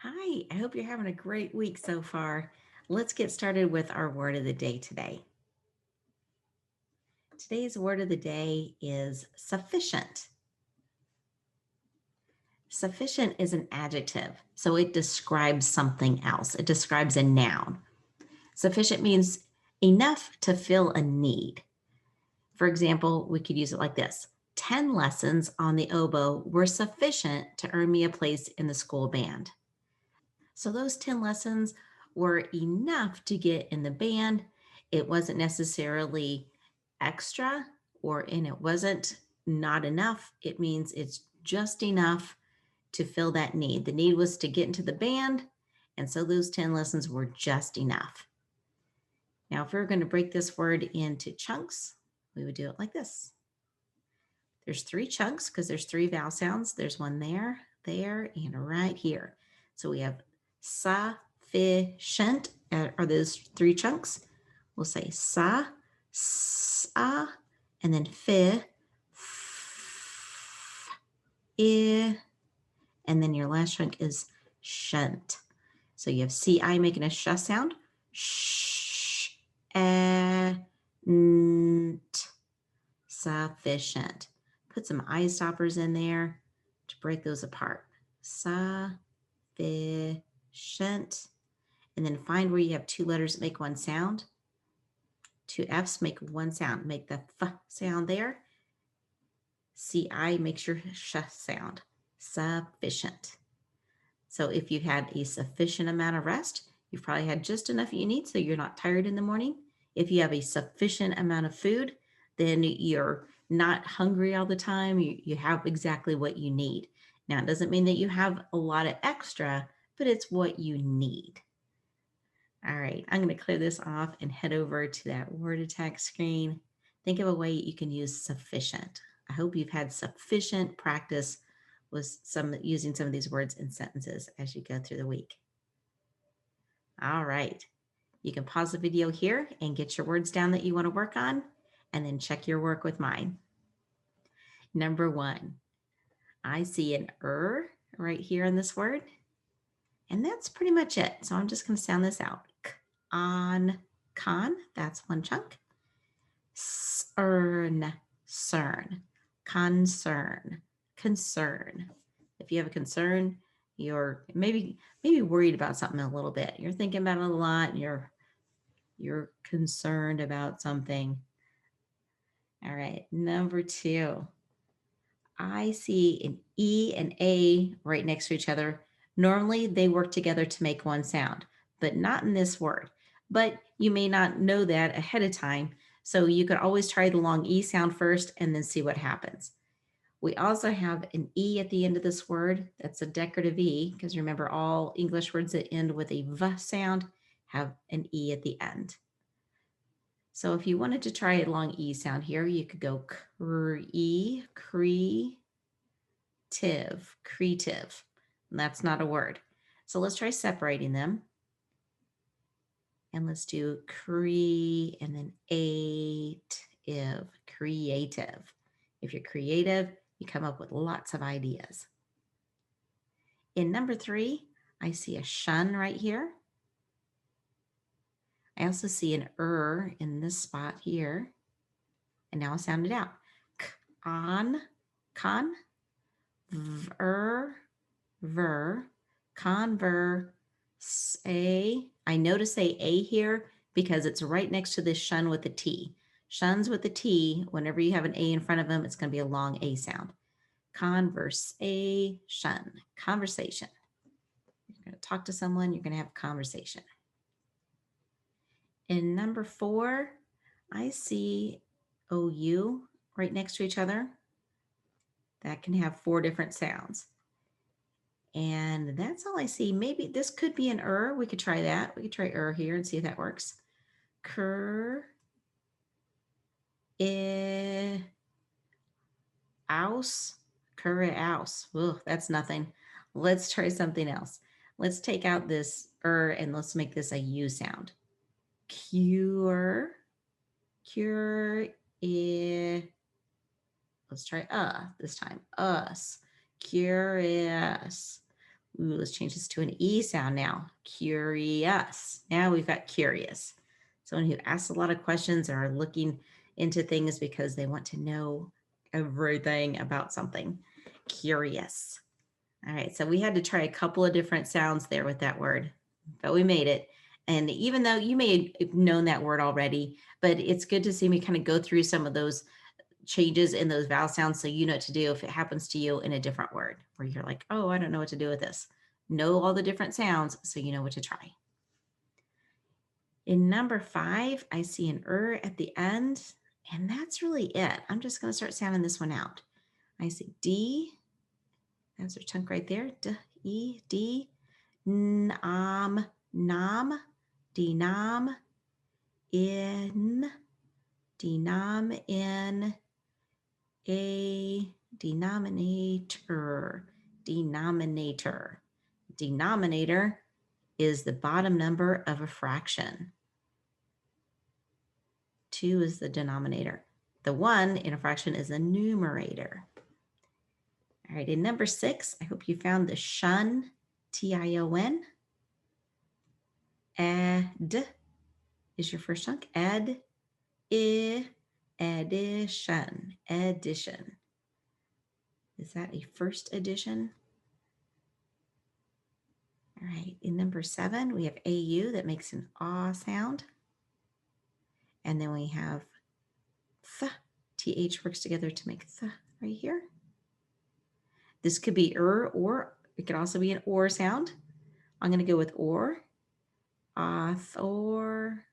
Hi, I hope you're having a great week so far. Let's get started with our word of the day today. Today's word of the day is sufficient. Sufficient is an adjective, so it describes something else. It describes a noun. Sufficient means enough to fill a need. For example, we could use it like this: 10 lessons on the oboe were sufficient to earn me a place in the school band. So those 10 lessons were enough to get in the band. It wasn't necessarily extra and it wasn't not enough. It means it's just enough to fill that need. The need was to get into the band. And so those 10 lessons were just enough. Now, if we were going to break this word into chunks, we would do it like this. There's three chunks because there's three vowel sounds. There's one there, and right here. So we have sufficient are those three chunks. We'll say sa, and then fi, I, and then your last chunk is shunt. So you have ci making a sh sound, sh, sufficient. Put some eye stoppers in there to break those apart. Sufficient. And then find where you have two letters that make one sound. Two F's make one sound. Make the F sound there. CI makes your sh sound. Sufficient. So if you had a sufficient amount of rest, you've probably had just enough you need so you're not tired in the morning. If you have a sufficient amount of food, then you're not hungry all the time. You have exactly what you need. Now, it doesn't mean that you have a lot of extra, but it's what you need. All right, I'm going to clear this off and head over to that word attack screen. Think of a way you can use sufficient. I hope you've had sufficient practice with using some of these words in sentences as you go through the week. All right, you can pause the video here and get your words down that you want to work on, and then check your work with mine. Number one, I see an right here in this word, and that's pretty much it. So I'm just going to sound this out. On, con, that's one chunk. Cern, concern, concern. If you have a concern, you're maybe worried about something a little bit. You're thinking about it a lot, and you're concerned about something. All right, number two. I see an E and A right next to each other. Normally, they work together to make one sound, but not in this word. But you may not know that ahead of time. So you could always try the long E sound first and then see what happens. We also have an E at the end of this word. That's a decorative E, because remember, all English words that end with a V sound have an E at the end. So if you wanted to try a long E sound here, you could go creative. That's not a word. So let's try separating them. And let's do and then creative. If you're creative, you come up with lots of ideas. In number three, I see a shun right here. I also see an in this spot here. And now I'll sound it out. Con, ver, conver, I notice a here because it's right next to this shun with the T. Shuns with the T, whenever you have an A in front of them, it's going to be a long A sound. Conversation, conversation. You're going to talk to someone, you're going to have a conversation. In number four, I see OU right next to each other. That can have four different sounds. And that's all I see. Maybe this could be an We could try that. We could try here and see if that works. Aus. Ugh, that's nothing. Let's try something else. Let's take out this and let's make this a U sound. Cure. Let's try this time. Us. Curious. Ooh, let's change this to an E sound now. Curious. Now we've got curious. Someone who asks a lot of questions or are looking into things because they want to know everything about something. Curious. All right, so we had to try a couple of different sounds there with that word, but we made it. And even though you may have known that word already, but it's good to see me kind of go through some of those changes in those vowel sounds so you know what to do if it happens to you in a different word where you're like, oh, I don't know what to do with this. Know all the different sounds so you know what to try. In number 5, I see an at the end, and that's really it. I'm just going to start sounding this one out. I see D. That's our chunk right there. D, E, D, nam, denom, in, denom, in, a denominator. Denominator is the bottom number of a fraction. 2 is the denominator. The 1 in a fraction is the numerator. All right, in number 6, I hope you found the shun, T-I-O-N. Add is your first chunk. Addition. Addition. Is that a first addition? All right, in number 7, we have AU that makes an ah sound. And then we have th. TH works together to make th right here. This could be or it could also be an or sound. I'm going to go with or. Author.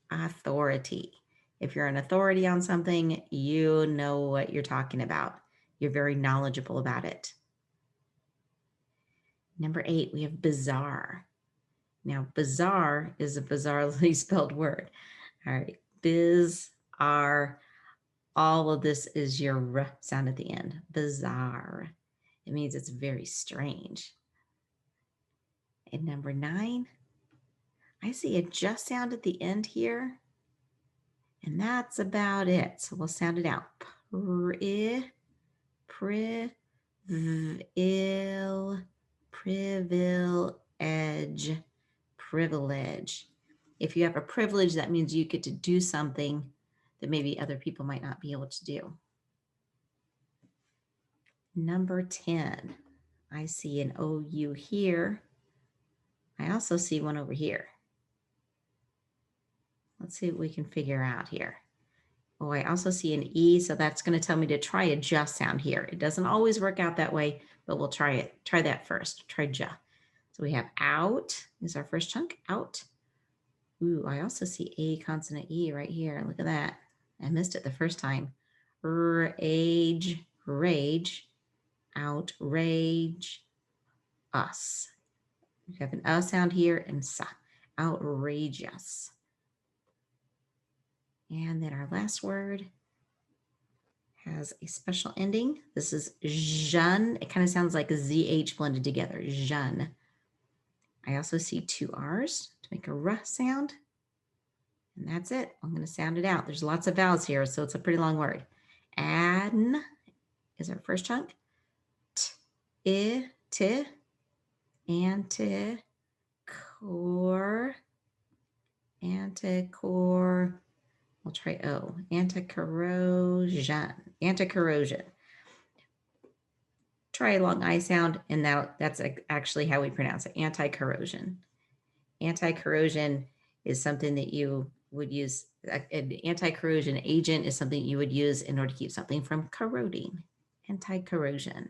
Authority. If you're an authority on something, you know what you're talking about. You're very knowledgeable about it. Number 8, we have bizarre. Now, bizarre is a bizarrely spelled word. All right, bizarre. All of this is your r sound at the end. Bizarre. It means it's very strange. And number 9, I see a just sound at the end here. And that's about it. So we'll sound it out. Privilege. Privilege. If you have a privilege, that means you get to do something that maybe other people might not be able to do. Number 10. I see an OU here. I also see one over here. Let's see what we can figure out here. Oh, I also see an E, so that's going to tell me to try a ja sound here. It doesn't always work out that way, but we'll try it. Try that first. Try ja. So we have out is our first chunk, out. Ooh, I also see a consonant E right here. Look at that. I missed it the first time. Rage, rage, outrage, us. We have an sound here and sa, outrageous. And then our last word has a special ending. This is jeune. It kind of sounds like a ZH blended together, jeune. I also see 2 R's to make a R sound. And that's it. I'm going to sound it out. There's lots of vowels here, so it's a pretty long word. An is our first chunk. T, anticore, anticore. We'll try O, anti-corrosion, anti-corrosion. Try a long I sound, and that's actually how we pronounce it, anti-corrosion. Anti-corrosion is something that you would use, an anti-corrosion agent is something you would use in order to keep something from corroding, anti-corrosion.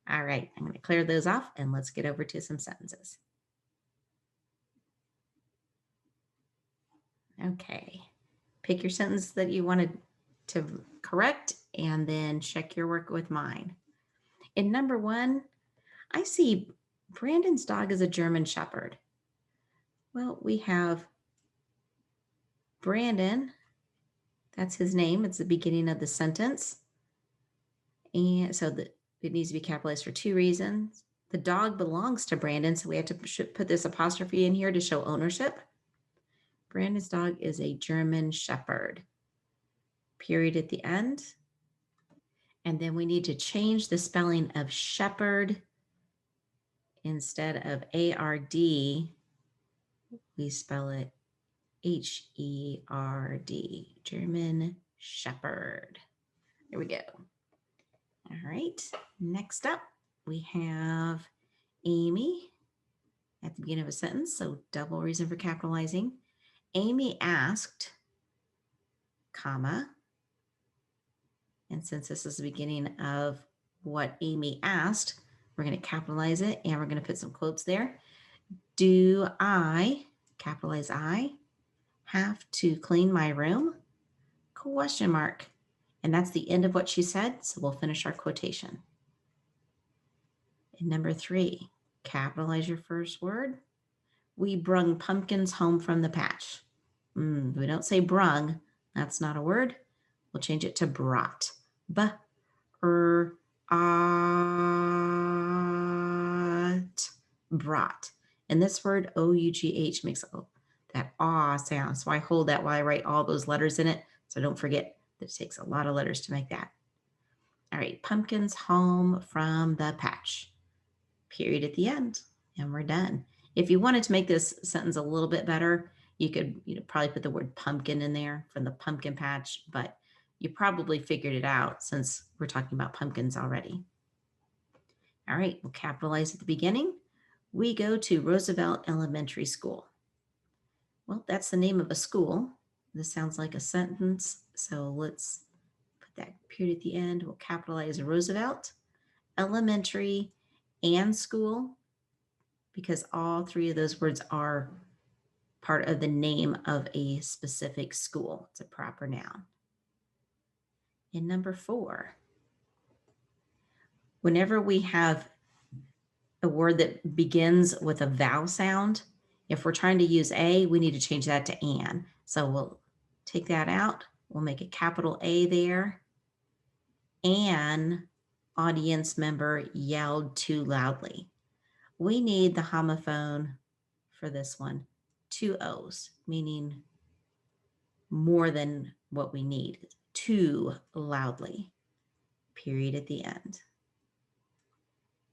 All right, I'm going to clear those off, and let's get over to some sentences. Okay. Pick your sentence that you wanted to correct and then check your work with mine. In number 1, I see Brandon's dog is a German Shepherd. Well, we have Brandon. That's his name. It's the beginning of the sentence. And so it needs to be capitalized for 2 reasons. The dog belongs to Brandon, so we have to put this apostrophe in here to show ownership. Brandon's dog is a German Shepherd. Period at the end. And then we need to change the spelling of shepherd. Instead of A-R-D, we spell it H-E-R-D, German Shepherd. There we go. All right, next up, we have Amy at the beginning of a sentence, so double reason for capitalizing. Amy asked, comma, and since this is the beginning of what Amy asked, we're going to capitalize it and we're going to put some quotes there. Do I, capitalize I, have to clean my room? Question mark. And that's the end of what she said, so we'll finish our quotation. And number 3, capitalize your first word. We brung pumpkins home from the patch. We don't say brung. That's not a word. We'll change it to brought. Brought. Brought. And this word O-U-G-H makes that ah sound. So I hold that while I write all those letters in it. So don't forget that it takes a lot of letters to make that. All right, pumpkins home from the patch. Period at the end. And we're done. If you wanted to make this sentence a little bit better, you could probably put the word pumpkin in there from the pumpkin patch, but you probably figured it out since we're talking about pumpkins already. All right, we'll capitalize at the beginning. We go to Roosevelt Elementary School. Well, that's the name of a school. This sounds like a sentence, so let's put that period at the end. We'll capitalize Roosevelt Elementary and School, because all 3 of those words are part of the name of a specific school. It's a proper noun. And number 4, whenever we have a word that begins with a vowel sound, if we're trying to use a, we need to change that to an. So we'll take that out. We'll make a capital A there. An audience member yelled too loudly. We need the homophone for this one, 2 O's, meaning more than what we need, too loudly, period at the end.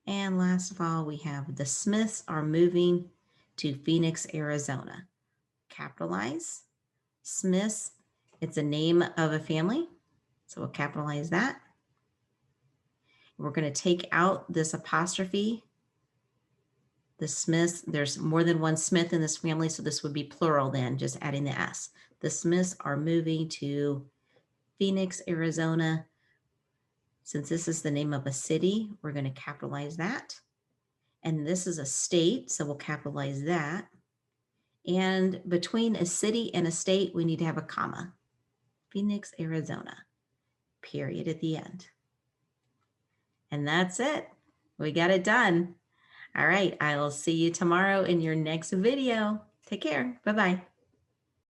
And last of all, we have the Smiths are moving to Phoenix, Arizona. Capitalize. Smiths, it's a name of a family, so we'll capitalize that. We're going to take out this apostrophe. The Smiths, there's more than one Smith in this family, so this would be plural then, just adding the S. The Smiths are moving to Phoenix, Arizona. Since this is the name of a city, we're going to capitalize that. And this is a state, so we'll capitalize that. And between a city and a state, we need to have a comma. Phoenix, Arizona, period at the end. And that's it. We got it done. All right, I will see you tomorrow in your next video. Take care. Bye-bye.